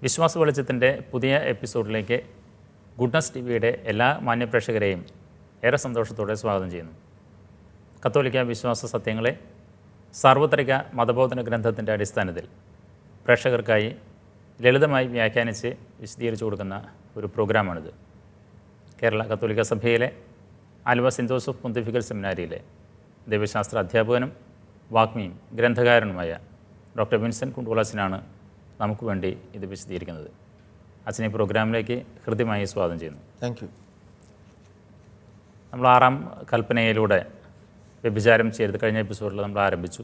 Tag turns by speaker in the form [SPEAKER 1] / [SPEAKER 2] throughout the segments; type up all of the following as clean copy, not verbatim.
[SPEAKER 1] വിശ്വാസ വെളിച്ചത്തിൻ്റെ പുതിയ എപ്പിസോഡിലേക്ക് ഗുഡ്നസ് ടി വിയുടെ എല്ലാ മാന്യപ്രേക്ഷകരെയും ഏറെ സന്തോഷത്തോടെ സ്വാഗതം ചെയ്യുന്നു. കത്തോലിക്ക വിശ്വാസ സത്യങ്ങളെ സാർവത്രിക മതബോധന ഗ്രന്ഥത്തിൻ്റെ അടിസ്ഥാനത്തിൽ പ്രേക്ഷകർക്കായി ലളിതമായി വ്യാഖ്യാനിച്ച് വിശദീകരിച്ചു കൊടുക്കുന്ന ഒരു പ്രോഗ്രാമാണിത്. കേരള കത്തോലിക്ക സഭയിലെ ആലുവ സെൻറ് ജോസഫ് പൊന്തിഫിക്കൽ സെമിനാരിയിലെ ദൈവശാസ്ത്ര അധ്യാപകനും വാഗ്മിയും ഗ്രന്ഥകാരനുമായ ഡോക്ടർ വിൻസെൻ്റ് കുണ്ടോളാസിനാണ് നമുക്ക് വേണ്ടി ഇത് വിശദീകരിക്കുന്നത്. അച്ഛനെ പ്രോഗ്രാമിലേക്ക് ഹൃദ്യമായി സ്വാഗതം ചെയ്യുന്നു.
[SPEAKER 2] Thank you.
[SPEAKER 1] നമ്മൾ 6-ാം കൽപ്പനയിലൂടെ വ്യഭിചാരം ചെയ്ത് കഴിഞ്ഞ എപ്പിസോഡിൽ നമ്മൾ ആരംഭിച്ചു.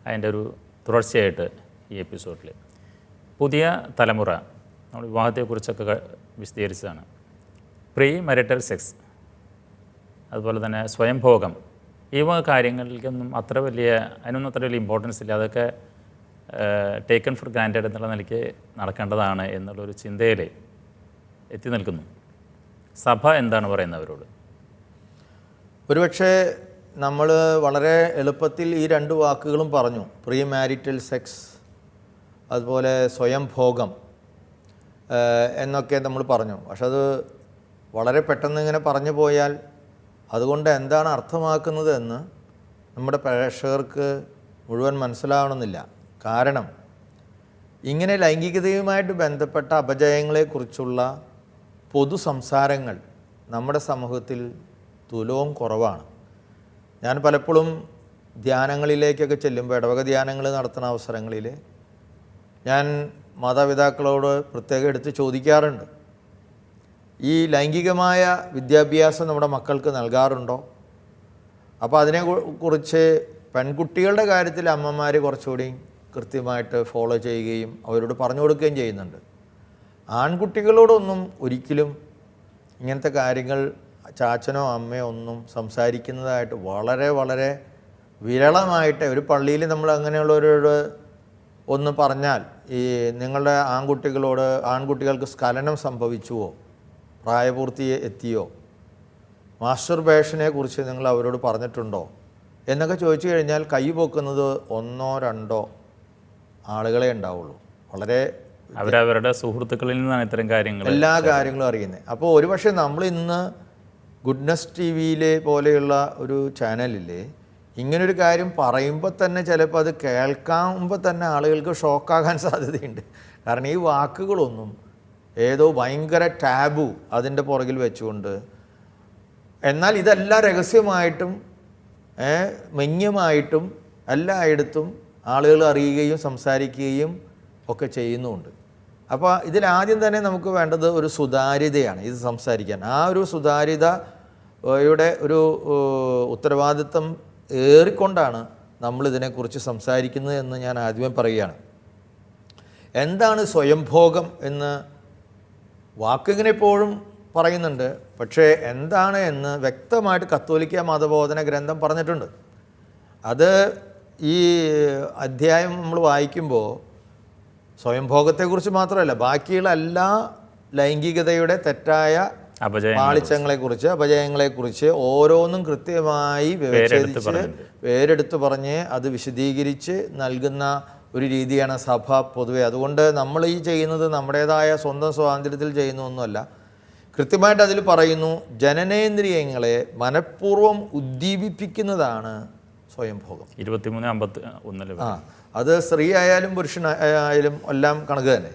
[SPEAKER 1] അതിൻ്റെ ഒരു തുടർച്ചയായിട്ട് ഈ എപ്പിസോഡിൽ പുതിയ തലമുറ നമ്മൾ വിവാഹത്തെക്കുറിച്ചൊക്കെ വിശദീകരിച്ചതാണ്. പ്രീ മാരിറ്റൽ സെക്സ്, അതുപോലെ തന്നെ സ്വയംഭോഗം, ഈ വക കാര്യങ്ങളിലേക്കൊന്നും അതിനൊന്നും അത്ര വലിയ ഇമ്പോർട്ടൻസ് ഇല്ല. അതൊക്കെ ടേക്കൺ ഫോർ ഗ്രാൻറ്റഡ് എന്നുള്ള നിലയ്ക്ക് നടക്കേണ്ടതാണ് എന്നുള്ളൊരു ചിന്തയിൽ എത്തി നിൽക്കുന്നു. സഭ എന്താണ് പറയുന്നവരോട്?
[SPEAKER 2] ഒരുപക്ഷെ നമ്മൾ വളരെ എളുപ്പത്തിൽ ഈ രണ്ട് വാക്കുകളും പറഞ്ഞു. പ്രീ മാരിറ്റൽ സെക്സ്, അതുപോലെ സ്വയംഭോഗം എന്നൊക്കെ നമ്മൾ പറഞ്ഞു. പക്ഷെ അത് വളരെ പെട്ടെന്ന് ഇങ്ങനെ പറഞ്ഞു പോയാൽ അതുകൊണ്ട് എന്താണ് അർത്ഥമാക്കുന്നത് എന്ന് നമ്മുടെ പ്രേക്ഷകർക്ക് മുഴുവൻ മനസ്സിലാവണമെന്നില്ല. കാരണം ഇങ്ങനെ ലൈംഗികതയുമായിട്ട് ബന്ധപ്പെട്ട അപജയങ്ങളെക്കുറിച്ചുള്ള പൊതു സംസാരങ്ങൾ നമ്മുടെ സമൂഹത്തിൽ തുലവും കുറവാണ്. ഞാൻ പലപ്പോഴും ധ്യാനങ്ങളിലേക്കൊക്കെ ചെല്ലുമ്പോൾ, ഇടവക ധ്യാനങ്ങൾ നടത്തുന്ന അവസരങ്ങളിൽ ഞാൻ മാതാപിതാക്കളോട് പ്രത്യേകം എടുത്ത് ചോദിക്കാറുണ്ട്, ഈ ലൈംഗികമായ വിദ്യാഭ്യാസം നമ്മുടെ മക്കൾക്ക് നൽകാറുണ്ടോ? അപ്പോൾ അതിനെക്കുറിച്ച് പെൺകുട്ടികളുടെ കാര്യത്തിൽ അമ്മമാർ കുറച്ചുകൂടി കൃത്യമായിട്ട് ഫോളോ ചെയ്യുകയും അവരോട് പറഞ്ഞു കൊടുക്കുകയും ചെയ്യുന്നുണ്ട്. ആൺകുട്ടികളോടൊന്നും ഒരിക്കലും ഇങ്ങനത്തെ കാര്യങ്ങൾ ചാച്ചനോ അമ്മയോ ഒന്നും സംസാരിക്കുന്നതായിട്ട് വളരെ വളരെ വിരളമായിട്ട്. ഒരു പള്ളിയിൽ നമ്മൾ അങ്ങനെയുള്ളവരോട് ഒന്ന് പറഞ്ഞാൽ, ഈ നിങ്ങളുടെ ആൺകുട്ടികൾക്ക് സ്ഖലനം സംഭവിച്ചുവോ, പ്രായപൂർത്തി എത്തിയോ, മാസ്റ്റർബേഷനെ കുറിച്ച് നിങ്ങൾ അവരോട് പറഞ്ഞിട്ടുണ്ടോ എന്നൊക്കെ ചോദിച്ചു കഴിഞ്ഞാൽ കൈ പൊക്കുന്നത് 1-2 ആളുകളെ ഉണ്ടാവുള്ളൂ. വളരെ
[SPEAKER 1] അവരവരുടെ സുഹൃത്തുക്കളിൽ നിന്നാണ് ഇത്തരം കാര്യങ്ങൾ,
[SPEAKER 2] എല്ലാ കാര്യങ്ങളും അറിയുന്നത്. അപ്പോൾ ഒരുപക്ഷെ നമ്മൾ ഇന്ന് ഗുഡ്നസ് ടി വിയിലെ പോലെയുള്ള ഒരു ചാനലിൽ ഇങ്ങനൊരു കാര്യം പറയുമ്പോൾ തന്നെ ചിലപ്പോൾ അത് കേൾക്കുമ്പോൾ തന്നെ ആളുകൾക്ക് ഷോക്കാകാൻ സാധ്യതയുണ്ട്. കാരണം ഈ വാക്കുകളൊന്നും ഏതോ ഭയങ്കര ടാബു അതിൻ്റെ പുറകിൽ വെച്ചുകൊണ്ട്, എന്നാൽ ഇതെല്ലാം രഹസ്യമായിട്ടും മെങ്ങുമായിട്ടും എല്ലായിടത്തും ആളുകൾ അറിയുകയും സംസാരിക്കുകയും ഒക്കെ ചെയ്യുന്നുമുണ്ട്. അപ്പോൾ ഇതിലാദ്യം തന്നെ നമുക്ക് വേണ്ടത് ഒരു സുതാര്യതയാണ്. ഇത് സംസാരിക്കാൻ ആ ഒരു സുതാര്യതയുടെ ഒരു ഉത്തരവാദിത്വം ഏറിക്കൊണ്ടാണ് നമ്മളിതിനെക്കുറിച്ച് സംസാരിക്കുന്നത് എന്ന് ഞാൻ ആദ്യമേ പറയുകയാണ്. എന്താണ് സ്വയംഭോഗം എന്ന് വാക്കിങ്ങനെ എപ്പോഴും പറയുന്നുണ്ട്, പക്ഷേ എന്താണ് എന്ന് വ്യക്തമായിട്ട് കത്തോലിക്ക മതബോധന ഗ്രന്ഥം പറഞ്ഞിട്ടുണ്ട്. അത് ഈ അധ്യായം നമ്മൾ വായിക്കുമ്പോൾ സ്വയംഭോഗത്തെക്കുറിച്ച് മാത്രമല്ല, ബാക്കിയുള്ള എല്ലാ ലൈംഗികതയുടെ തെറ്റായ പാളിച്ചങ്ങളെക്കുറിച്ച്, അപജയങ്ങളെക്കുറിച്ച് ഓരോന്നും കൃത്യമായി വിവേചിച്ച് പേരെടുത്ത് പറഞ്ഞ് അത് വിശദീകരിച്ച് നൽകുന്ന ഒരു രീതിയാണ് സഭ പൊതുവെ. അതുകൊണ്ട് നമ്മൾ ഈ ചെയ്യുന്നത് നമ്മുടേതായ സ്വന്തം സ്വാതന്ത്ര്യത്തിൽ ചെയ്യുന്നൊന്നുമല്ല. കൃത്യമായിട്ട് അതിൽ പറയുന്നു, ജനനേന്ദ്രിയങ്ങളെ മനഃപൂർവ്വം ഉദ്ദീപിപ്പിക്കുന്നതാണ് സ്വയംഭോഗം.
[SPEAKER 1] 23:51.
[SPEAKER 2] അത് സ്ത്രീ ആയാലും പുരുഷനായാലും എല്ലാം കണക്ക് തന്നെ.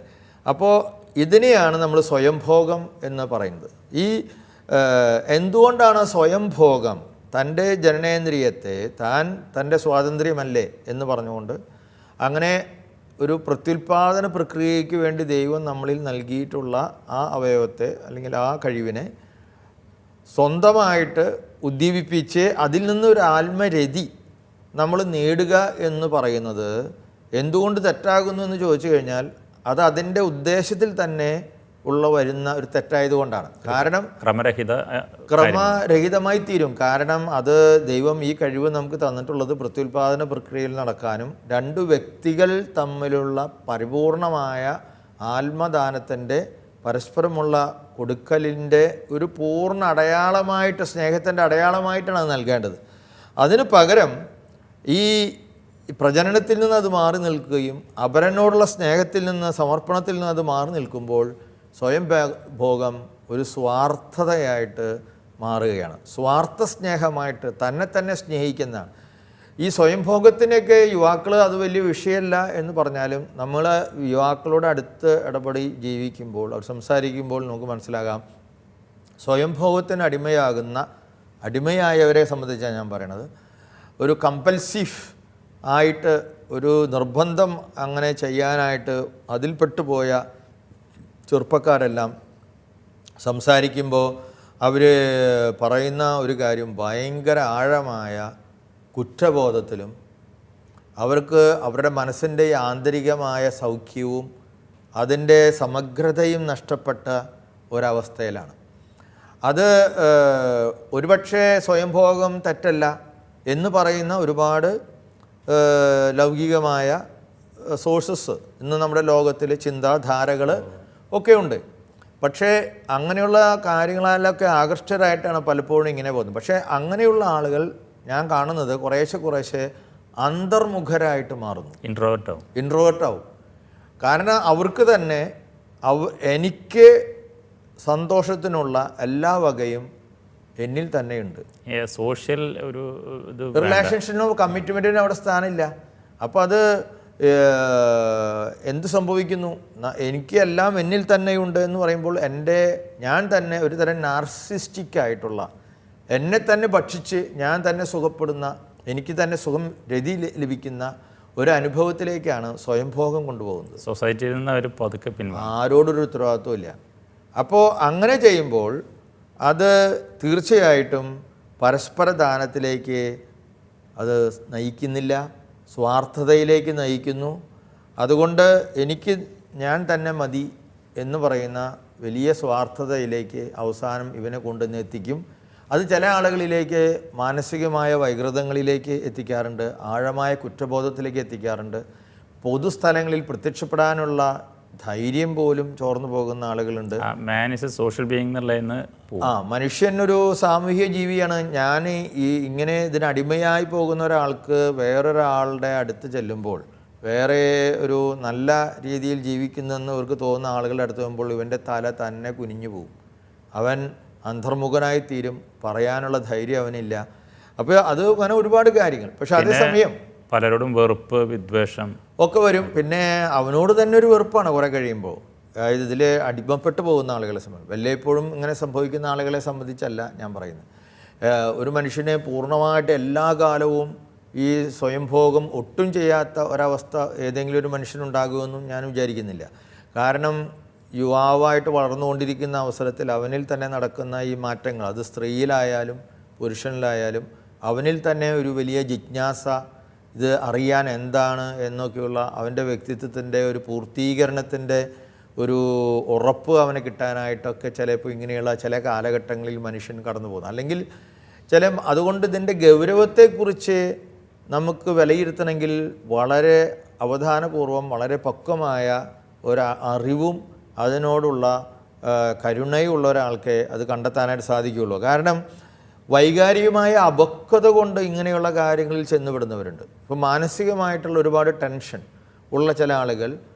[SPEAKER 2] അപ്പോൾ ഇതിനെയാണ് നമ്മൾ സ്വയംഭോഗം എന്ന് പറയുന്നത്. ഈ എന്തുകൊണ്ടാണ് സ്വയംഭോഗം തൻ്റെ ജനനേന്ദ്രിയത്തെ തൻ്റെ സ്വാതന്ത്ര്യമല്ലേ എന്ന് പറഞ്ഞുകൊണ്ട് അങ്ങനെ ഒരു പ്രത്യുൽപാദന പ്രക്രിയയ്ക്ക് വേണ്ടി ദൈവം നമ്മളിൽ നൽകിയിട്ടുള്ള ആ അവയവത്തെ അല്ലെങ്കിൽ ആ കഴിവിനെ സ്വന്തമായിട്ട് ഉദ്ദീപിപ്പിച്ച് അതിൽ നിന്നൊരു ആത്മരതി നമ്മൾ നേടുക എന്ന് പറയുന്നത് എന്തുകൊണ്ട് തെറ്റാകുന്നു എന്ന് ചോദിച്ചു കഴിഞ്ഞാൽ അത് അതിൻ്റെ ഉദ്ദേശത്തിൽ തന്നെ വരുന്ന ഒരു തെറ്റായതുകൊണ്ടാണ്. കാരണം ക്രമരഹിതമായി തീരും. കാരണം അത് ദൈവം ഈ കഴിവ് നമുക്ക് തന്നിട്ടുള്ളത് പ്രത്യുൽപാദന പ്രക്രിയയിൽ നടക്കാനും 2 വ്യക്തികൾ തമ്മിലുള്ള പരിപൂർണമായ ആത്മദാനത്തിൻ്റെ പരസ്പരമുള്ള കൊടുക്കലിൻ്റെ ഒരു പൂർണ്ണ അടയാളമായിട്ട്, സ്നേഹത്തിൻ്റെ അടയാളമായിട്ടാണ് അത് നൽകേണ്ടത്. അതിന് പകരം ഈ പ്രജനനത്തിൽ നിന്ന് അത് മാറി നിൽക്കുകയും അപരനോടുള്ള സ്നേഹത്തിൽ നിന്ന് സമർപ്പണത്തിൽ നിന്ന് അത് മാറി നിൽക്കുമ്പോൾ സ്വയം ഭോഗം ഒരു സ്വാർത്ഥതയായിട്ട് മാറുകയാണ്. സ്വാർത്ഥ സ്നേഹമായിട്ട് തന്നെ സ്നേഹിക്കുന്നതാണ്. ഈ സ്വയംഭോഗത്തിനൊക്കെ യുവാക്കൾ അത് വലിയ വിഷയമല്ല എന്ന് പറഞ്ഞാലും നമ്മൾ യുവാക്കളോട് അടുത്ത് ഇടപെടി ജീവിക്കുമ്പോൾ അവർ സംസാരിക്കുമ്പോൾ നമുക്ക് മനസ്സിലാകാം സ്വയംഭോഗത്തിന് അടിമയായവരെ സംബന്ധിച്ചാണ് ഞാൻ പറയണത്. ഒരു കമ്പൽസീവ് ആയിട്ട് ഒരു നിർബന്ധം അങ്ങനെ ചെയ്യാനായിട്ട് അതിൽപ്പെട്ടു പോയ ചെറുപ്പക്കാരെല്ലാം സംസാരിക്കുമ്പോൾ അവർ പറയുന്ന ഒരു കാര്യം ഭയങ്കര ആഴമായ കുറ്റബോധത്തിലും അവർക്ക് അവരുടെ മനസ്സിൻ്റെ ആന്തരികമായ സൗഖ്യവും അതിൻ്റെ സമഗ്രതയും നഷ്ടപ്പെട്ട ഒരവസ്ഥയിലാണ്. അത് ഒരുപക്ഷെ സ്വയംഭോഗം തെറ്റല്ല എന്ന് പറയുന്ന ഒരുപാട് ലൗകികമായ സോഴ്സസ് ഇന്ന് നമ്മുടെ ലോകത്തിൽ ചിന്താധാരകൾ ഒക്കെ ഉണ്ട്. പക്ഷേ അങ്ങനെയുള്ള കാര്യങ്ങളിലൊക്കെ ആകൃഷ്ടരായിട്ടാണ് പലപ്പോഴും ഇങ്ങനെ പോകുന്നത്. പക്ഷേ അങ്ങനെയുള്ള ആളുകൾ ഞാൻ കാണുന്നത് കുറേശ്ശെ അന്തർമുഖരായിട്ട് മാറുന്നു, ഇൻട്രോവേർട്ടാവും. കാരണം അവർക്ക് തന്നെ എനിക്ക് സന്തോഷത്തിനുള്ള എല്ലാ വകയും എന്നിൽ തന്നെയുണ്ട്.
[SPEAKER 1] സോഷ്യൽ ഒരു
[SPEAKER 2] റിലേഷൻഷിപ്പിനോ കമ്മിറ്റ്മെൻറ്റിനോ അവിടെ സ്ഥാനമില്ല. അപ്പോൾ അത് എന്ത് സംഭവിക്കുന്നു? എനിക്ക് എല്ലാം എന്നിൽ തന്നെയുണ്ട് എന്ന് പറയുമ്പോൾ ഞാൻ തന്നെ ഒരു തരം നാർസിസ്റ്റിക് ആയിട്ടുള്ള എന്നെ തന്നെ ഭക്ഷിച്ച് ഞാൻ തന്നെ സുഖപ്പെടുന്ന എനിക്ക് തന്നെ രതി ലഭിക്കുന്ന ഒരു അനുഭവത്തിലേക്കാണ് സ്വയംഭോഗം കൊണ്ടുപോകുന്നത്.
[SPEAKER 1] സൊസൈറ്റിയിൽ നിന്ന് ഒരു പതുക്കെ
[SPEAKER 2] ആരോടൊരു ഉത്തരവാദിത്വം ഇല്ല. അപ്പോൾ അങ്ങനെ ചെയ്യുമ്പോൾ അത് തീർച്ചയായിട്ടും പരസ്പര ദാനത്തിലേക്ക് അത് നയിക്കുന്നില്ല, സ്വാർത്ഥതയിലേക്ക് നയിക്കുന്നു. അതുകൊണ്ട് ഞാൻ തന്നെ മതി എന്ന് പറയുന്ന വലിയ സ്വാർത്ഥതയിലേക്ക് അവസാനം ഇവനെ കൊണ്ടുവന്ന് എത്തിക്കും. അത് ചില ആളുകളിലേക്ക് മാനസികമായ വൈകൃതങ്ങളിലേക്ക് എത്തിക്കാറുണ്ട്, ആഴമായ കുറ്റബോധത്തിലേക്ക് എത്തിക്കാറുണ്ട്. പൊതുസ്ഥലങ്ങളിൽ പ്രത്യക്ഷപ്പെടാനുള്ള ധൈര്യം പോലും ചോർന്നു പോകുന്ന ആളുകളുണ്ട്.
[SPEAKER 1] സോഷ്യൽ ബീയിങ്
[SPEAKER 2] മനുഷ്യൻ ഒരു സാമൂഹ്യ ജീവിയാണ്. ഞാൻ ഇങ്ങനെ ഇതിനടിമയായി പോകുന്ന ഒരാൾക്ക് വേറൊരാളുടെ അടുത്ത് ചെല്ലുമ്പോൾ, വേറെ ഒരു നല്ല രീതിയിൽ ജീവിക്കുന്നെന്ന് അവർക്ക് തോന്നുന്ന ആളുകളുടെ അടുത്ത് പോകുമ്പോൾ ഇവൻ്റെ തല തന്നെ കുനിഞ്ഞു പോകും. അവൻ അന്തർമുഖനായി തീരും, പറയാനുള്ള ധൈര്യം അവനില്ല. അപ്പോൾ അത് അങ്ങനെ ഒരുപാട് കാര്യങ്ങൾ. പക്ഷെ അതേസമയം
[SPEAKER 1] പലരോടും വെറുപ്പ്, വിദ്വേഷം
[SPEAKER 2] ഒക്കെ വരും. പിന്നെ അവനോട് തന്നെ ഒരു വെറുപ്പാണ് കുറേ കഴിയുമ്പോൾ. അതായത് ഇതിൽ അടിമപ്പെട്ടു പോകുന്ന ആളുകളെ സംബന്ധിച്ച്, വല്ലപ്പോഴും ഇങ്ങനെ സംഭവിക്കുന്ന ആളുകളെ സംബന്ധിച്ചല്ല ഞാൻ പറയുന്നത്. ഒരു മനുഷ്യനെ പൂർണ്ണമായിട്ട് എല്ലാ കാലവും ഈ സ്വയംഭോഗം ഒട്ടും ചെയ്യാത്ത ഒരവസ്ഥ ഏതെങ്കിലും ഒരു മനുഷ്യനുണ്ടാകുമെന്നും ഞാൻ വിചാരിക്കുന്നില്ല. കാരണം യുവാവായിട്ട് വളർന്നുകൊണ്ടിരിക്കുന്ന അവസരത്തിൽ അവനിൽ തന്നെ നടക്കുന്ന ഈ മാറ്റങ്ങൾ, അത് സ്ത്രീയിലായാലും പുരുഷനിലായാലും അവനിൽ തന്നെ ഒരു വലിയ ജിജ്ഞാസ, ഇത് അറിയാൻ എന്താണ് എന്നൊക്കെയുള്ള അവൻ്റെ വ്യക്തിത്വത്തിൻ്റെ ഒരു പൂർത്തീകരണത്തിൻ്റെ ഒരു ഉറപ്പ് അവന് കിട്ടാനായിട്ടൊക്കെ ചിലപ്പോൾ ഇങ്ങനെയുള്ള ചില കാലഘട്ടങ്ങളിൽ മനുഷ്യൻ കടന്നു പോകുന്നു. അല്ലെങ്കിൽ അതുകൊണ്ട് ഇതിൻ്റെ ഗൗരവത്തെക്കുറിച്ച് നമുക്ക് വിലയിരുത്തണമെങ്കിൽ വളരെ അവധാനപൂർവം വളരെ പക്വമായ അറിവും അതിനോടുള്ള കരുണയുള്ള ഒരാൾക്ക് അത് കണ്ടെത്താനായിട്ട് സാധിക്കുകയുള്ളൂ. കാരണം വൈകാരികമായ അപക്വത കൊണ്ട് ഇങ്ങനെയുള്ള കാര്യങ്ങളിൽ ചെന്നുവിടുന്നവരുണ്ട്. ഇപ്പോൾ മാനസികമായിട്ടുള്ള ഒരുപാട് ടെൻഷൻ ഉള്ള ചില ആളുകൾ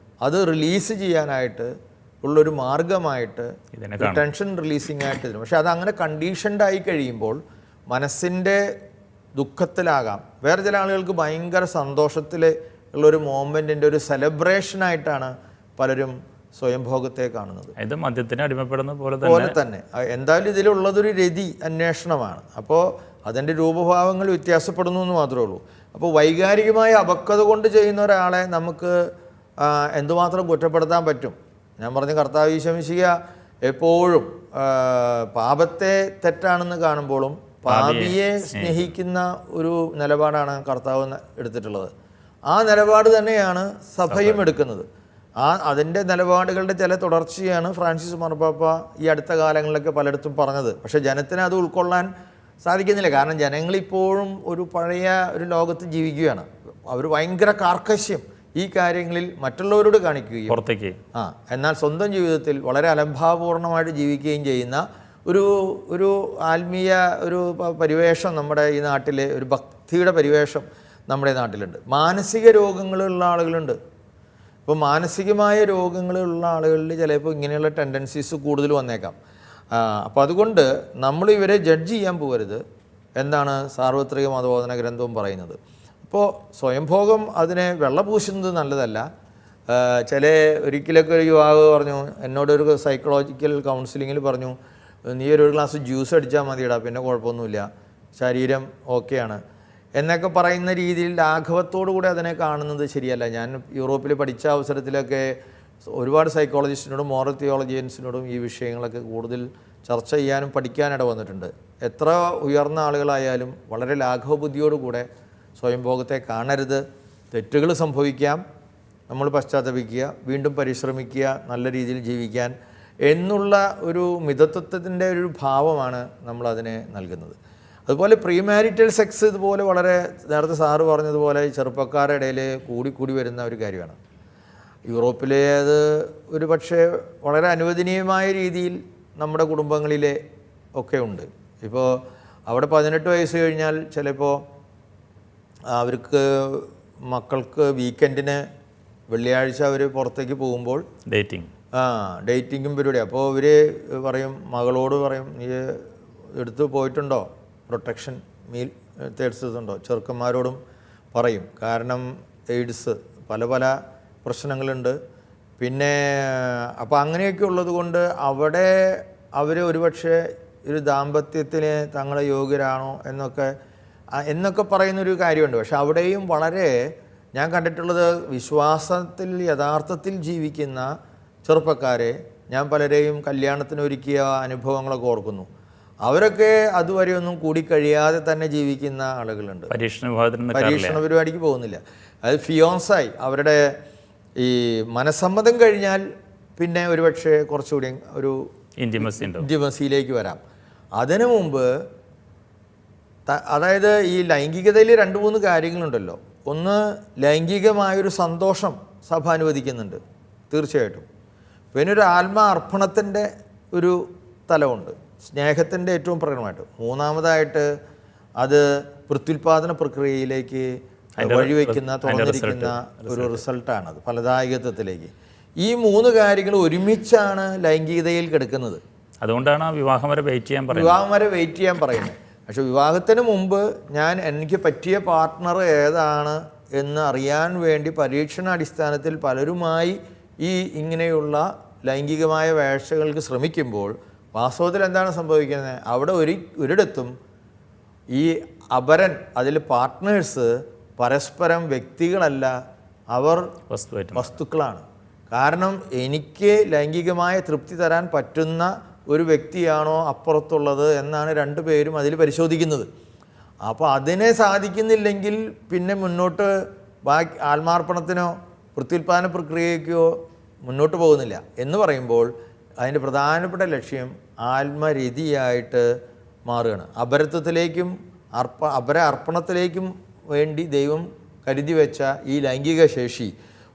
[SPEAKER 2] അത് റിലീസ് ചെയ്യാനായിട്ട് ഉള്ളൊരു മാർഗമായിട്ട് ടെൻഷൻ റിലീസിങ് ആയിട്ട് തരും. പക്ഷെ അതങ്ങനെ കണ്ടീഷൻഡായി കഴിയുമ്പോൾ മനസ്സിൻ്റെ ദുഃഖത്തിലാകാം. വേറെ ചില ആളുകൾക്ക് ഭയങ്കര സന്തോഷത്തിൽ ഉള്ളൊരു മോമെൻറ്റിൻ്റെ ഒരു സെലിബ്രേഷനായിട്ടാണ് പലരും സ്വയംഭോഗത്തെ കാണുന്നത്.
[SPEAKER 1] ഇത് മദ്യത്തിന് അടിമപ്പെടുന്ന പോലെ
[SPEAKER 2] തന്നെ എന്തായാലും ഇതിലുള്ളതൊരു രതി അന്വേഷണമാണ്. അപ്പോൾ അതിൻ്റെ രൂപഭാവങ്ങൾ വ്യത്യാസപ്പെടുന്നു എന്ന് മാത്രമേ ഉള്ളൂ. അപ്പോൾ വൈകാരികമായ അപക്വത കൊണ്ട് ചെയ്യുന്ന ഒരാളെ നമുക്ക് എന്തുമാത്രം കുറ്റപ്പെടുത്താൻ പറ്റും? ഞാൻ പറഞ്ഞ കർത്താവ് ഈശോ മിശിഹാ എപ്പോഴും പാപത്തെ തെറ്റാണെന്ന് കാണുമ്പോഴും പാപിയെ സ്നേഹിക്കുന്ന ഒരു നിലപാടാണ് കർത്താവ് എടുത്തിട്ടുള്ളത്. ആ നിലപാട് തന്നെയാണ് സഭയും എടുക്കുന്നത്. അതിൻ്റെ നിലപാടുകളുടെ ചില തുടർച്ചയാണ് ഫ്രാൻസിസ് മാർപ്പാപ്പ ഈ അടുത്ത കാലങ്ങളിലൊക്കെ പലയിടത്തും പറഞ്ഞത്. പക്ഷേ ജനത്തിന് അത് ഉൾക്കൊള്ളാൻ സാധിക്കുന്നില്ല. കാരണം ജനങ്ങളിപ്പോഴും ഒരു പഴയ ഒരു ലോകത്ത് ജീവിക്കുകയാണ്. അവർ ഭയങ്കര കാർക്കശ്യം ഈ കാര്യങ്ങളിൽ മറ്റുള്ളവരോട് കാണിക്കുകയും
[SPEAKER 1] പുറത്തേക്ക്
[SPEAKER 2] എന്നാൽ സ്വന്തം ജീവിതത്തിൽ വളരെ അലംഭാവപൂർണ്ണമായിട്ട് ജീവിക്കുകയും ചെയ്യുന്ന ഒരു ആത്മീയ ഒരു പരിവേഷം നമ്മുടെ ഈ നാട്ടിലെ ഒരു ഭക്തിയുടെ പരിവേഷം നമ്മുടെ നാട്ടിലുണ്ട്. മാനസിക രോഗങ്ങളുള്ള ആളുകളുണ്ട്. ഇപ്പോൾ മാനസികമായ രോഗങ്ങളുള്ള ആളുകളിൽ ചിലപ്പോൾ ഇങ്ങനെയുള്ള ടെൻഡൻസീസ് കൂടുതൽ വന്നേക്കാം. അപ്പോൾ അതുകൊണ്ട് നമ്മൾ ഇവരെ ജഡ്ജ് ചെയ്യാൻ പോകരുത് എന്നാണ് സാർവത്രിക മതബോധന ഗ്രന്ഥവും പറയുന്നത്. അപ്പോൾ സ്വയംഭോഗം അതിനെ വെള്ളപൂശുന്നത് നല്ലതല്ല. ഒരിക്കലൊക്കെ ഒരു യുവാവ് പറഞ്ഞു, എന്നോടൊരു സൈക്കോളജിക്കൽ കൗൺസിലിങ്ങിൽ പറഞ്ഞു, നീ ഒരു ഗ്ലാസ് ജ്യൂസ് അടിച്ചാൽ മതിയിടാ, പിന്നെ കുഴപ്പമൊന്നുമില്ല, ശരീരം ഓക്കെയാണ് എന്നൊക്കെ പറയുന്ന രീതിയിൽ ലാഘവത്തോടു കൂടി അതിനെ കാണുന്നത് ശരിയല്ല. ഞാൻ യൂറോപ്പിൽ പഠിച്ച അവസരത്തിലൊക്കെ ഒരുപാട് സൈക്കോളജിസ്റ്റിനോടും മോറൽ തിയോളജിയൻസിനോടും ഈ വിഷയങ്ങളൊക്കെ കൂടുതൽ ചർച്ച ചെയ്യാനും പഠിക്കാനിട വന്നിട്ടുണ്ട്. എത്ര ഉയർന്ന ആളുകളായാലും വളരെ ലാഘവബുദ്ധിയോടുകൂടെ സ്വയംഭോഗത്തെ കാണരുത്. തെറ്റുകൾ സംഭവിക്കാം, നമ്മൾ പശ്ചാത്തപിക്കുക, വീണ്ടും പരിശ്രമിക്കുക, നല്ല രീതിയിൽ ജീവിക്കാൻ എന്നുള്ള ഒരു മിതത്വത്തിൻ്റെ ഒരു ഭാവമാണ് നമ്മളതിനെ നൽകുന്നത്. അതുപോലെ പ്രീ മാരിറ്റൽ സെക്സ് ഇതുപോലെ വളരെ നേരത്തെ സാറ് പറഞ്ഞതുപോലെ ചെറുപ്പക്കാരുടെ ഇടയിൽ കൂടി വരുന്ന ഒരു കാര്യമാണ്. യൂറോപ്പിലെ അത് ഒരു പക്ഷേ വളരെ അനുവദനീയമായ രീതിയിൽ നമ്മുടെ കുടുംബങ്ങളിലെ ഒക്കെ ഉണ്ട്. ഇപ്പോൾ അവിടെ 18 വയസ്സ് കഴിഞ്ഞാൽ ചിലപ്പോൾ അവർക്ക് മക്കൾക്ക് വീക്കെൻഡിന് വെള്ളിയാഴ്ച അവർ പുറത്തേക്ക് പോകുമ്പോൾ ഡേറ്റിങ്ങും പരിപാടി. അപ്പോൾ ഇവർ പറയും, മകളോട് പറയും, നീ എടുത്ത് പോയിട്ടുണ്ടോ, പ്രൊട്ടക്ഷൻ മീൽ തേടിച്ചതുണ്ടോ? ചെറുക്കന്മാരോടും പറയും. കാരണം എയ്ഡ്സ് പല പ്രശ്നങ്ങളുണ്ട്. പിന്നെ അപ്പോൾ അങ്ങനെയൊക്കെ ഉള്ളത് കൊണ്ട് അവിടെ അവർ ഒരുപക്ഷെ ഒരു ദാമ്പത്യത്തിന് തങ്ങളെ യോഗ്യരാണോ എന്നൊക്കെ പറയുന്നൊരു കാര്യമുണ്ട്. പക്ഷെ അവിടെയും വളരെ ഞാൻ കണ്ടിട്ടുള്ളത് വിശ്വാസത്തിൽ യഥാർത്ഥത്തിൽ ജീവിക്കുന്ന ചെറുപ്പക്കാരെ ഞാൻ പലരെയും കല്യാണത്തിന് ഒരുക്കിയ അനുഭവങ്ങളൊക്കെ ഓർക്കുന്നു. അവരൊക്കെ അതുവരെയൊന്നും കൂടിക്കഴിയാതെ തന്നെ ജീവിക്കുന്ന ആളുകളുണ്ട്. പരീക്ഷണ പരിപാടിക്ക് പോകുന്നില്ല. അത് ഫിയോൻസായി അവരുടെ ഈ മനസ്സമ്മതം കഴിഞ്ഞാൽ പിന്നെ ഒരുപക്ഷെ കുറച്ചുകൂടി ഒരു ഇൻറ്റിമസിയിലേക്ക് വരാം. അതിനു മുമ്പ് അതായത് ഈ ലൈംഗികതയിൽ 2-3 കാര്യങ്ങളുണ്ടല്ലോ. ഒന്ന്, ലൈംഗികമായൊരു സന്തോഷം സഭ അനുവദിക്കുന്നുണ്ട് തീർച്ചയായിട്ടും. പിന്നെ ഒരു ആത്മാർപ്പണത്തിൻ്റെ ഒരു തലമുണ്ട്, സ്നേഹത്തിൻ്റെ ഏറ്റവും പ്രകടമായിട്ട്. മൂന്നാമതായിട്ട് അത് പ്രത്യുൽപാദന പ്രക്രിയയിലേക്ക് വഴിവെക്കുന്ന തുറന്നിരിക്കുന്ന ഒരു റിസൾട്ടാണത്, ഫലദായകത്വത്തിലേക്ക്. ഈ 3 കാര്യങ്ങൾ ഒരുമിച്ചാണ് ലൈംഗികതയിൽ കിടക്കുന്നത്.
[SPEAKER 1] അതുകൊണ്ടാണ് വിവാഹം വരെ വെയിറ്റ് ചെയ്യാൻ പറയുന്നത്.
[SPEAKER 2] പക്ഷെ വിവാഹത്തിന് മുമ്പ് എനിക്ക് പറ്റിയ പാർട്ട്ണർ ഏതാണ് എന്ന് അറിയാൻ വേണ്ടി പരീക്ഷണാടിസ്ഥാനത്തിൽ പലരുമായി ഇങ്ങനെയുള്ള ലൈംഗികമായ വേഴ്ചകൾക്ക് ശ്രമിക്കുമ്പോൾ വാസ്തവത്തിൽ എന്താണ് സംഭവിക്കുന്നത്? അവിടെ ഒരിടത്തും ഈ അപരൻ, അതിൽ പാർട്ട്നേഴ്സ് പരസ്പരം വ്യക്തികളല്ല, അവർ വസ്തുക്കളാണ്. കാരണം എനിക്ക് ലൈംഗികമായ തൃപ്തി തരാൻ പറ്റുന്ന ഒരു വ്യക്തിയാണോ അപ്പുറത്തുള്ളത് എന്നാണ് 2 പേരും അതിൽ പരിശോധിക്കുന്നത്. അപ്പോൾ അതിനെ സാധിക്കുന്നില്ലെങ്കിൽ പിന്നെ മുന്നോട്ട് ആത്മാർപ്പണത്തിനോ പ്രത്യുൽപാദന പ്രക്രിയയ്ക്കോ മുന്നോട്ട് പോകുന്നില്ല. എന്ന് പറയുമ്പോൾ അതിൻ്റെ പ്രധാനപ്പെട്ട ലക്ഷ്യം ആത്മരതിയായിട്ട് മാറുകയാണ്. അപരത്വത്തിലേക്കും അർപ്പണത്തിലേക്കും വേണ്ടി ദൈവം കരുതി വെച്ച ഈ ലൈംഗിക ശേഷി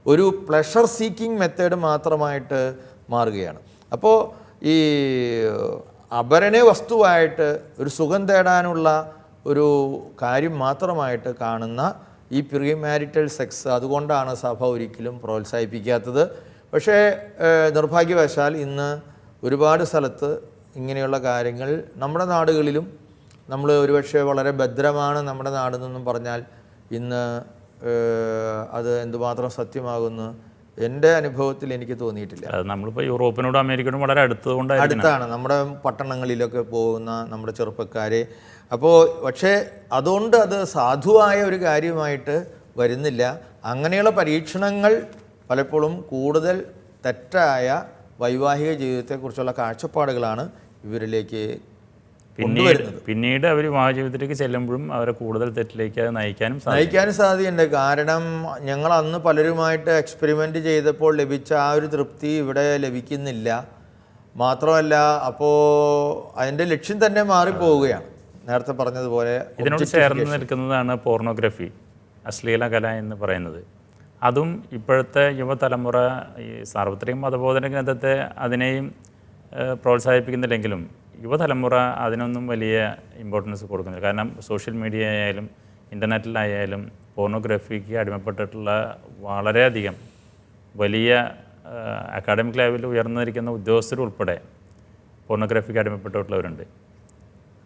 [SPEAKER 2] ഒരു പ്ലഷർ സീക്കിംഗ് മെത്തേഡ് മാത്രമായിട്ട് മാറുകയാണ്. അപ്പോൾ ഈ അപരനെ വസ്തുവായിട്ട് ഒരു സുഖം തേടാനുള്ള ഒരു കാര്യം മാത്രമായിട്ട് കാണുന്ന ഈ പ്രീ മാരിറ്റൽ സെക്സ് അതുകൊണ്ടാണ് സഭ ഒരിക്കലും പ്രോത്സാഹിപ്പിക്കാത്തത്. പക്ഷേ നിർഭാഗ്യവശാൽ ഇന്ന് ഒരുപാട് സ്ഥലത്ത് ഇങ്ങനെയുള്ള കാര്യങ്ങൾ നമ്മുടെ നാടുകളിലും, നമ്മൾ ഒരുപക്ഷെ വളരെ ഭദ്രമാണ് നമ്മുടെ നാടെന്നൊന്നും പറഞ്ഞാൽ ഇന്ന് അത് എന്തുമാത്രം സത്യമാകുന്നു എൻ്റെ അനുഭവത്തിൽ എനിക്ക് തോന്നിയിട്ടില്ല.
[SPEAKER 1] നമ്മളിപ്പോൾ യൂറോപ്പിനോടും അമേരിക്കയോടും വളരെ അടുത്താണ്
[SPEAKER 2] നമ്മുടെ പട്ടണങ്ങളിലൊക്കെ പോകുന്ന നമ്മുടെ ചെറുപ്പക്കാരെ. അപ്പോൾ പക്ഷേ അതുകൊണ്ട് അത് സാധുവായ ഒരു കാര്യമായിട്ട് വരുന്നില്ല. അങ്ങനെയുള്ള പരീക്ഷണങ്ങൾ പലപ്പോഴും കൂടുതൽ തെറ്റായ വൈവാഹിക ജീവിതത്തെക്കുറിച്ചുള്ള കാഴ്ചപ്പാടുകളാണ് ഇവരിലേക്ക്
[SPEAKER 1] പിന്നീട് അവർ വിവാഹ ജീവിതത്തിലേക്ക് ചെല്ലുമ്പോഴും അവരെ കൂടുതൽ തെറ്റിലേക്ക് നയിക്കാനും
[SPEAKER 2] സാധ്യതയുണ്ട്. കാരണം ഞങ്ങൾ അന്ന് പലരുമായിട്ട് എക്സ്പെരിമെൻ്റ് ചെയ്തപ്പോൾ ലഭിച്ച ആ ഒരു തൃപ്തി ഇവിടെ ലഭിക്കുന്നില്ല. മാത്രമല്ല അപ്പോൾ അതിൻ്റെ ലക്ഷ്യം തന്നെ മാറിപ്പോവുകയാണ്. നേരത്തെ പറഞ്ഞതുപോലെ
[SPEAKER 1] ഇതിനോട് ചേർന്ന് നിൽക്കുന്നതാണ് പോർണോഗ്രഫി, അശ്ലീല കല എന്ന് പറയുന്നത്. അതും ഇപ്പോഴത്തെ യുവതലമുറ ഈ സാർവത്രിക മതബോധന ഗ്രന്ഥത്തെ അതിനെയും പ്രോത്സാഹിപ്പിക്കുന്നില്ലെങ്കിലും യുവതലമുറ അതിനൊന്നും വലിയ ഇമ്പോർട്ടൻസ് കൊടുക്കുന്നില്ല. കാരണം സോഷ്യൽ മീഡിയ ആയാലും ഇൻ്റർനെറ്റിലായാലും പോർണോഗ്രാഫിക്ക് അടിമപ്പെട്ടിട്ടുള്ള വളരെയധികം വലിയ അക്കാഡമിക് ലെവലിൽ ഉയർന്നിരിക്കുന്ന ഉദ്യോഗസ്ഥരുൾപ്പെടെ പോർണോഗ്രാഫിക്ക് അടിമപ്പെട്ടിട്ടുള്ളവരുണ്ട്.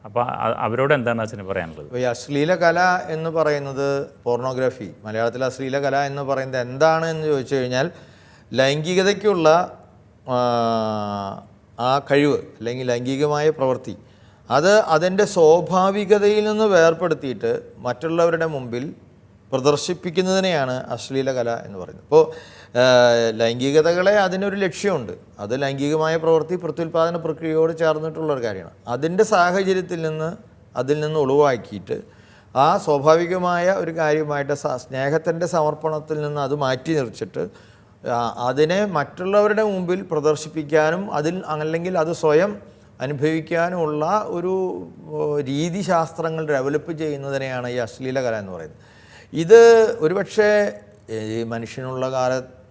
[SPEAKER 1] അപ്പോൾ അവരോട് എന്താണ് അച്ഛന് പറയാനുള്ളത്?
[SPEAKER 2] ഇപ്പോൾ ഈ അശ്ലീല കല എന്ന് പറയുന്നത്, പോർണോഗ്രാഫി മലയാളത്തിൽ അശ്ലീല കല എന്ന് പറയുന്നത് എന്താണ് എന്ന് ചോദിച്ചു കഴിഞ്ഞാൽ, ലൈംഗികതയ്ക്കുള്ള ആ കഴിവ് അല്ലെങ്കിൽ ലൈംഗികമായ പ്രവൃത്തി അത് അതിൻ്റെ സ്വാഭാവികതയിൽ നിന്ന് വേർപ്പെടുത്തിയിട്ട് മറ്റുള്ളവരുടെ മുമ്പിൽ പ്രദർശിപ്പിക്കുന്നതിനെയാണ് അശ്ലീല കല എന്ന് പറയുന്നത്. ഇപ്പോൾ ലൈംഗികതകളെ അതിനൊരു ലക്ഷ്യമുണ്ട്. അത് ലൈംഗികമായ പ്രവൃത്തി പ്രത്യുൽപാദന പ്രക്രിയയോട് ചേർന്നിട്ടുള്ളൊരു കാര്യമാണ്. അതിൻ്റെ സാഹചര്യത്തിൽ നിന്ന് അതിൽ നിന്ന് ഒഴിവാക്കിയിട്ട് ആ സ്വാഭാവികമായ ഒരു കാര്യമായിട്ട് സ്നേഹത്തിൻ്റെ സമർപ്പണത്തിൽ നിന്ന് അത് മാറ്റി നിർച്ചിട്ട് അതിനെ മറ്റുള്ളവരുടെ മുമ്പിൽ പ്രദർശിപ്പിക്കാനും അല്ലെങ്കിൽ അത് സ്വയം അനുഭവിക്കാനുമുള്ള ഒരു രീതിശാസ്ത്രങ്ങൾ ഡെവലപ്പ് ചെയ്യുന്നതിനെയാണ് ഈ അശ്ലീല കല എന്ന് പറയുന്നത്. ഇത് ഒരുപക്ഷെ ഈ മനുഷ്യനുള്ള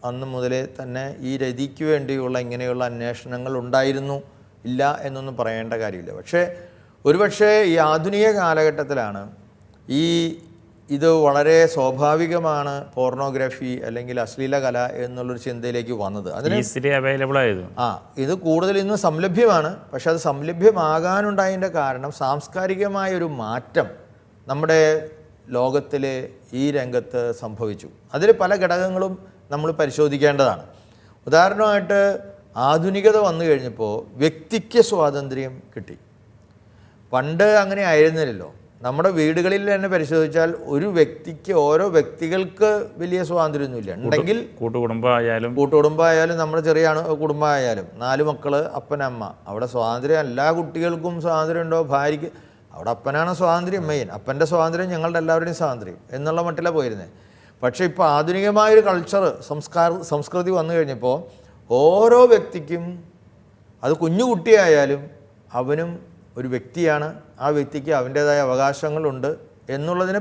[SPEAKER 2] അന്ന് മുതലേ തന്നെ ഈ രതിക്ക് വേണ്ടിയുള്ള ഇങ്ങനെയുള്ള അന്വേഷണങ്ങൾ ഉണ്ടായിരുന്നു, ഇല്ല എന്നൊന്നും പറയേണ്ട കാര്യമില്ല. പക്ഷേ ഒരുപക്ഷെ ഈ ആധുനിക കാലഘട്ടത്തിലാണ് ഇത് വളരെ സ്വാഭാവികമാണ് പോർണോഗ്രാഫി അല്ലെങ്കിൽ അശ്ലീല കല എന്നുള്ളൊരു ചിന്തയിലേക്ക് വന്നത്. അതിന്
[SPEAKER 1] അവൈലബിൾ ആയത്
[SPEAKER 2] ഇത് കൂടുതൽ ഇന്ന് സംലഭ്യമാണ്. പക്ഷെ അത് സംലഭ്യമാകാനുണ്ടായതിൻ്റെ കാരണം സാംസ്കാരികമായൊരു മാറ്റം നമ്മുടെ ലോകത്തിലെ ഈ രംഗത്ത് സംഭവിച്ചു. അതിൽ പല ഘടകങ്ങളും നമ്മൾ പരിശോധിക്കേണ്ടതാണ്. ഉദാഹരണമായിട്ട് ആധുനികത വന്നു കഴിഞ്ഞപ്പോൾ വ്യക്തിക്ക് സ്വാതന്ത്ര്യം കിട്ടി. പണ്ട് അങ്ങനെ ആയിരുന്നില്ലല്ലോ. നമ്മുടെ വീടുകളിൽ തന്നെ പരിശോധിച്ചാൽ ഒരു വ്യക്തിക്ക്, ഓരോ വ്യക്തികൾക്ക് വലിയ സ്വാതന്ത്ര്യമൊന്നുമില്ല. ഉണ്ടെങ്കിൽ കൂട്ടുകുടുംബമായാലും നമ്മുടെ ചെറിയ കുടുംബമായാലും 4 മക്കൾ, അപ്പനമ്മ, അവിടെ സ്വാതന്ത്ര്യം എല്ലാ കുട്ടികൾക്കും സ്വാതന്ത്ര്യം ഉണ്ടോ? ഭാര്യയ്ക്ക് അവിടെ അപ്പനാണ് സ്വാതന്ത്ര്യം മെയിൻ. അപ്പൻ്റെ സ്വാതന്ത്ര്യം ഞങ്ങളുടെ എല്ലാവരുടെയും സ്വാതന്ത്ര്യം എന്നുള്ള മട്ടിലാണ് പോയിരുന്നത്. പക്ഷേ ഇപ്പോൾ ആധുനികമായൊരു കൾച്ചർ, സംസ്കൃതി വന്നു കഴിഞ്ഞപ്പോൾ ഓരോ വ്യക്തിക്കും, അത് കുഞ്ഞു കുട്ടിയായാലും അവനും ഒരു വ്യക്തിയാണ്, ആ വ്യക്തിക്ക് അവൻ്റേതായ അവകാശങ്ങളുണ്ട് എന്നുള്ളതിന്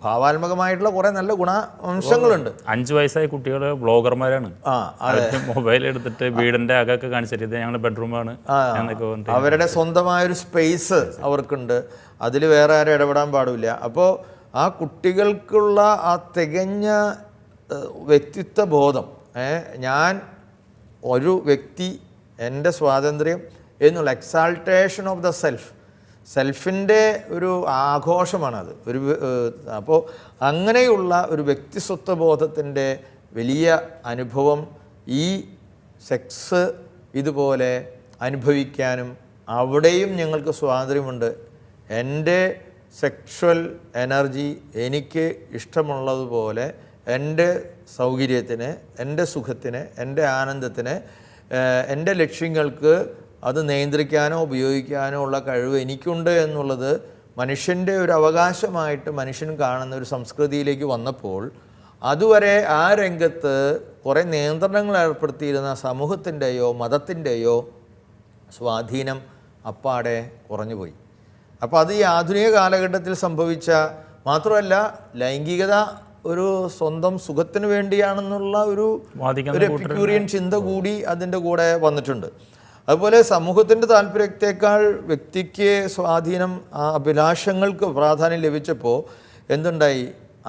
[SPEAKER 2] ഭാവാത്മകമായിട്ടുള്ള കുറേ നല്ല ഗുണാംശങ്ങളുണ്ട്.
[SPEAKER 1] 5 വയസ്സായ കുട്ടികൾ ബ്ലോഗർമാരാണ്. മൊബൈൽ എടുത്തിട്ട് വീടിൻ്റെ അകമൊക്കെ കാണിച്ചിട്ട് ഇത് ഞങ്ങളുടെ ബെഡ്റൂമാണ് എന്നൊക്കെ.
[SPEAKER 2] അവരുടെ സ്വന്തമായൊരു സ്പേസ് അവർക്കുണ്ട്, അതിൽ വേറെ ആരും ഇടപെടാൻ പാടില്ല. അപ്പോൾ ആ കുട്ടികൾക്കുള്ള ആ തികഞ്ഞ വ്യക്തിത്വ ബോധം, ഞാൻ ഒരു വ്യക്തി, എൻ്റെ സ്വാതന്ത്ര്യം എന്നുള്ള എക്സാൾട്ടേഷൻ ഓഫ് ദ സെൽഫിൻ്റെ ഒരു ആഘോഷമാണത്. അപ്പോൾ അങ്ങനെയുള്ള ഒരു വ്യക്തിസ്വത്വ ബോധത്തിൻ്റെ വലിയ അനുഭവം ഈ സെക്സ് ഇതുപോലെ അനുഭവിക്കാനും അവിടെയും ഞങ്ങൾക്ക് സ്വാതന്ത്ര്യമുണ്ട്. എൻ്റെ സെക്ഷൽ എനർജി എനിക്ക് ഇഷ്ടമുള്ളതുപോലെ എൻ്റെ സൗകര്യത്തിന്, എൻ്റെ സുഖത്തിന്, എൻ്റെ ആനന്ദത്തിന്, എൻ്റെ ലക്ഷ്യങ്ങൾക്ക് അത് നിയന്ത്രിക്കാനോ ഉപയോഗിക്കാനോ ഉള്ള കഴിവ് എനിക്കുണ്ട് എന്നുള്ളത് മനുഷ്യൻ്റെ ഒരു അവകാശമായിട്ട് മനുഷ്യൻ കാണുന്ന ഒരു സംസ്കൃതിയിലേക്ക് വന്നപ്പോൾ അതുവരെ ആ രംഗത്ത് കുറേ നിയന്ത്രണങ്ങൾ ഏർപ്പെടുത്തിയിരുന്ന സമൂഹത്തിൻ്റെയോ മതത്തിൻ്റെയോ സ്വാധീനം അപ്പാടെ കുറഞ്ഞുപോയി. അപ്പോൾ അത് ഈ ആധുനിക കാലഘട്ടത്തിൽ സംഭവിച്ച, മാത്രമല്ല ലൈംഗികത ഒരു സ്വന്തം സുഖത്തിന് വേണ്ടിയാണെന്നുള്ള ഒരു എപ്പിക്യൂറിയൻ ചിന്ത കൂടി അതിൻ്റെ കൂടെ വന്നിട്ടുണ്ട്. അതുപോലെ സമൂഹത്തിൻ്റെ താല്പര്യത്തേക്കാൾ വ്യക്തിക്ക് സ്വാധീനം, അഭിലാഷങ്ങൾക്ക് പ്രാധാന്യം ലഭിച്ചപ്പോൾ എന്തുണ്ടായി?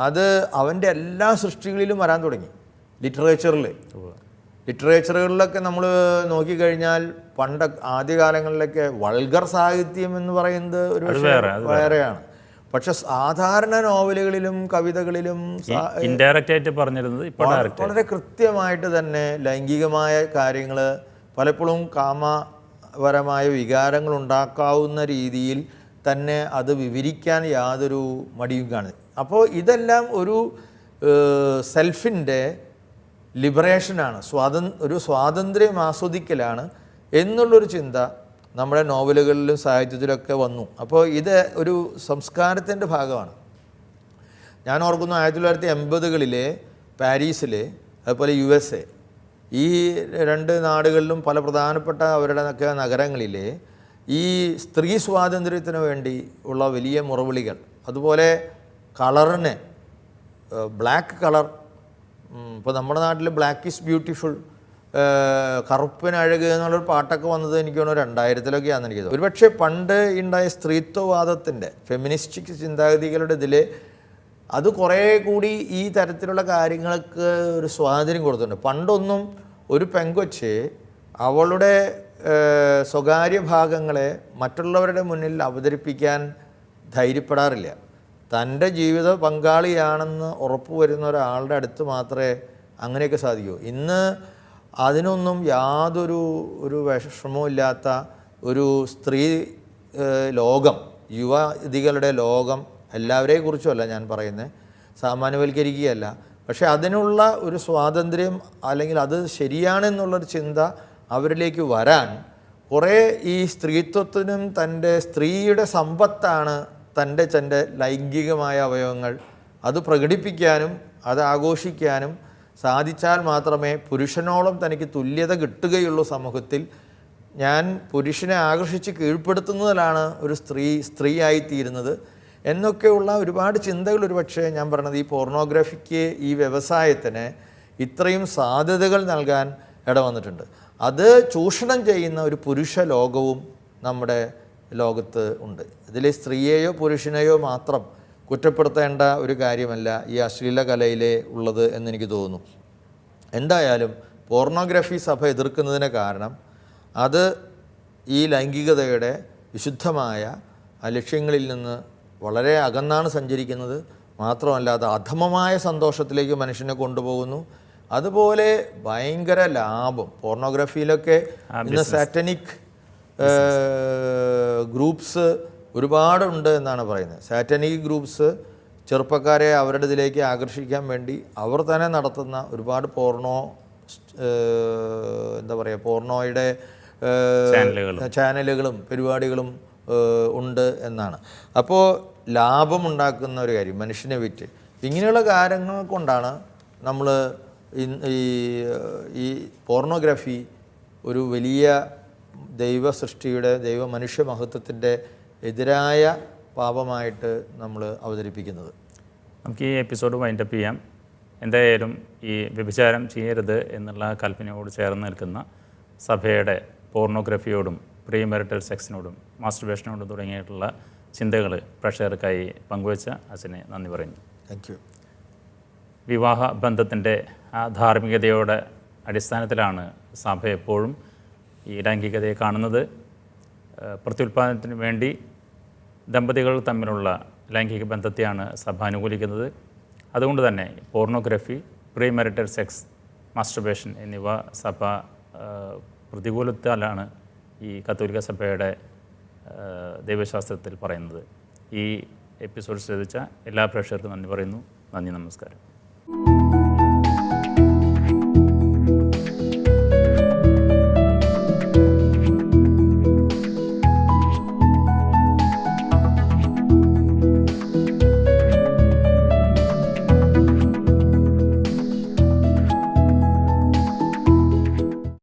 [SPEAKER 2] അത് അവൻ്റെ എല്ലാ സൃഷ്ടികളിലും വരാൻ തുടങ്ങി. ലിറ്ററേച്ചറുകളിലൊക്കെ നമ്മൾ നോക്കിക്കഴിഞ്ഞാൽ പണ്ട് ആദ്യകാലങ്ങളിലൊക്കെ വൾഗർ സാഹിത്യം എന്ന് പറയുന്നത് ഒരു വേറെയാണ്. പക്ഷെ സാധാരണ നോവലുകളിലും കവിതകളിലും
[SPEAKER 1] ഇൻഡയറക്റ്റ് ആയിട്ട് പറഞ്ഞിരുന്നത്
[SPEAKER 2] വളരെ കൃത്യമായിട്ട് തന്നെ ലൈംഗികമായ കാര്യങ്ങൾ, പലപ്പോഴും കാമപരമായ വികാരങ്ങൾ ഉണ്ടാക്കാവുന്ന രീതിയിൽ തന്നെ അത് വിവരിക്കാൻ യാതൊരു മടിയും കാണുന്നത്. അപ്പോൾ ഇതെല്ലാം ഒരു സെൽഫിൻ്റെ ലിബറേഷനാണ്, ഒരു സ്വാതന്ത്ര്യം ആസ്വദിക്കലാണ് എന്നുള്ളൊരു ചിന്ത നമ്മുടെ നോവലുകളിലും സാഹിത്യത്തിലൊക്കെ വന്നു. അപ്പോൾ ഇത് ഒരു സംസ്കാരത്തിൻ്റെ ഭാഗമാണ്. ഞാൻ ഓർക്കുന്നു 1980-കളിലെ പാരീസിൽ, അതുപോലെ USA, ഈ 2 നാടുകളിലും പല പ്രധാനപ്പെട്ട അവരുടെ നഗരങ്ങളിൽ ഈ സ്ത്രീ സ്വാതന്ത്ര്യത്തിന് വേണ്ടി ഉള്ള വലിയ മുറവിളികൾ, അതുപോലെ കളറിന്, ബ്ലാക്ക് കളർ, ഇപ്പോൾ നമ്മുടെ നാട്ടിൽ ബ്ലാക്ക് ഈസ് ബ്യൂട്ടിഫുൾ, കറുപ്പിനഴക് എന്നുള്ളൊരു പാട്ടൊക്കെ വന്നത് എനിക്ക് തോന്നുന്നു 2000-ലൊക്കെയാണെന്ന് എനിക്ക് തോന്നുന്നു. ഒരുപക്ഷെ പണ്ട് ഉണ്ടായ സ്ത്രീത്വവാദത്തിൻ്റെ, ഫെമിനിസ്റ്റിക് ചിന്താഗതികളുടെ ഇതിൽ അത് കുറേ കൂടി ഈ തരത്തിലുള്ള കാര്യങ്ങൾക്ക് ഒരു സ്വാതന്ത്ര്യം കൊടുത്തിട്ടുണ്ട്. പണ്ടൊന്നും ഒരു പെങ്കൊച്ച് അവളുടെ സ്വകാര്യ ഭാഗങ്ങളെ മറ്റുള്ളവരുടെ മുന്നിൽ അവതരിപ്പിക്കാൻ ധൈര്യപ്പെടാറില്ല. തൻ്റെ ജീവിത പങ്കാളിയാണെന്ന് ഉറപ്പുവരുന്ന ഒരാളുടെ അടുത്ത് മാത്രമേ അങ്ങനെയൊക്കെ സാധിക്കൂ. ഇന്ന് അതിനൊന്നും യാതൊരു വിഷമവും ഇല്ലാത്ത ഒരു സ്ത്രീ ലോകം, യുവതികളുടെ ലോകം, എല്ലാവരെയും കുറിച്ചുമല്ല ഞാൻ പറയുന്നത്, സാമാന്യവൽക്കരിക്കുകയല്ല, പക്ഷേ അതിനുള്ള ഒരു സ്വാതന്ത്ര്യം അല്ലെങ്കിൽ അത് ശരിയാണെന്നുള്ളൊരു ചിന്ത അവരിലേക്ക് വരാൻ കുറേ ഈ സ്ത്രീത്വത്തിനും തൻ്റെ സ്ത്രീയുടെ സമ്പത്താണ് തൻ്റെ ലൈംഗികമായ അവയവങ്ങൾ, അത് പ്രകടിപ്പിക്കാനും അത് ആഘോഷിക്കാനും സാധിച്ചാൽ മാത്രമേ പുരുഷനോളം തനിക്ക് തുല്യത കിട്ടുകയുള്ളൂ സമൂഹത്തിൽ. ഞാൻ പുരുഷനെ ആകർഷിച്ച് കീഴ്പ്പെടുത്തുന്നതിലാണ് ഒരു സ്ത്രീയായിത്തീരുന്നത് എന്നൊക്കെയുള്ള ഒരുപാട് ചിന്തകൾ ഒരുപക്ഷെ ഞാൻ പറഞ്ഞത് ഈ പോർണോഗ്രാഫിക്ക്, ഈ വ്യവസായത്തിന് ഇത്രയും സാധ്യതകൾ നൽകാൻ ഇടവന്നിട്ടുണ്ട്. അത് ചൂഷണം ചെയ്യുന്ന ഒരു പുരുഷ ലോകവും നമ്മുടെ ലോകത്ത് ഉണ്ട്. ഇതിൽ സ്ത്രീയെയോ പുരുഷനെയോ മാത്രം കുറ്റപ്പെടുത്തേണ്ട ഒരു കാര്യമല്ല ഈ അശ്ലീല കലയിലെ ഉള്ളത് എന്നെനിക്ക് തോന്നുന്നു. എന്തായാലും പോർണോഗ്രാഫി സഭ എതിർക്കുന്നതിന് കാരണം അത് ഈ ലൈംഗികതയുടെ വിശുദ്ധമായ ലക്ഷ്യങ്ങളിൽ നിന്ന് വളരെ അകന്നാണ് സഞ്ചരിക്കുന്നത്. മാത്രമല്ല അത് അധമമായ സന്തോഷത്തിലേക്ക് മനുഷ്യനെ കൊണ്ടുപോകുന്നു. അതുപോലെ ഭയങ്കര ലാഭം പോർണോഗ്രാഫിയിലൊക്കെ ഇന്ന് സാറ്റനിക് ഗ്രൂപ്പ്സ് ഒരുപാടുണ്ട് എന്നാണ് പറയുന്നത്. സാറ്റനിക് ഗ്രൂപ്പ്സ് ചെറുപ്പക്കാരെ അവരുടെ ഇതിലേക്ക് ആകർഷിക്കാൻ വേണ്ടി അവർ തന്നെ നടത്തുന്ന ഒരുപാട് പോർണോയുടെ ചാനലുകളും പരിപാടികളും ഉണ്ട് എന്നാണ്. അപ്പോൾ ലാഭമുണ്ടാക്കുന്ന ഒരു കാര്യം മനുഷ്യനെ വിറ്റ്, ഇങ്ങനെയുള്ള കാര്യങ്ങൾ കൊണ്ടാണ് നമ്മൾ ഈ പോർണോഗ്രാഫി ഒരു വലിയ ദൈവ സൃഷ്ടിയുടെ മനുഷ്യ മഹത്വത്തിൻ്റെ എതിരായ പാപമായിട്ട് നമ്മൾ അവതരിപ്പിക്കുന്നത്.
[SPEAKER 1] നമുക്ക് ഈ എപ്പിസോഡ് വൈൻഡപ്പ് ചെയ്യാം. എന്തായാലും ഈ വ്യഭിചാരം ചെയ്യരുത് എന്നുള്ള കൽപ്പനയോട് ചേർന്ന് നിൽക്കുന്ന സഭയുടെ പോർണോഗ്രഫിയോടും പ്രീ മാരിറ്റൽ സെക്സിനോടും മാസ്റ്റർബേഷനോടും തുടങ്ങിയിട്ടുള്ള ചിന്തകൾ പ്രേക്ഷകർക്കായി പങ്കുവച്ച അച്ഛനെ നന്ദി പറയുന്നു.
[SPEAKER 2] Thank you.
[SPEAKER 1] വിവാഹ ബന്ധത്തിൻ്റെ ആ ധാർമ്മികതയുടെ അടിസ്ഥാനത്തിലാണ് സഭ എപ്പോഴും ഈ ലൈംഗികതയെ കാണുന്നത്. പ്രത്യുൽപാദനത്തിന് വേണ്ടി ദമ്പതികൾ തമ്മിലുള്ള ലൈംഗിക ബന്ധത്തെയാണ് സഭ അനുകൂലിക്കുന്നത്. അതുകൊണ്ട് തന്നെ pornography, pre marital sex, masturbation എന്നിവ സഭ പ്രതികൂലത്താലാണ് ഈ കത്തോലിക്ക സഭയുടെ ദൈവശാസ്ത്രത്തിൽ പറയുന്നത്. ഈ എപ്പിസോഡ് ശ്രദ്ധിച്ച എല്ലാ പ്രേക്ഷകർക്കും നന്ദി പറയുന്നു. നന്ദി, നമസ്കാരം.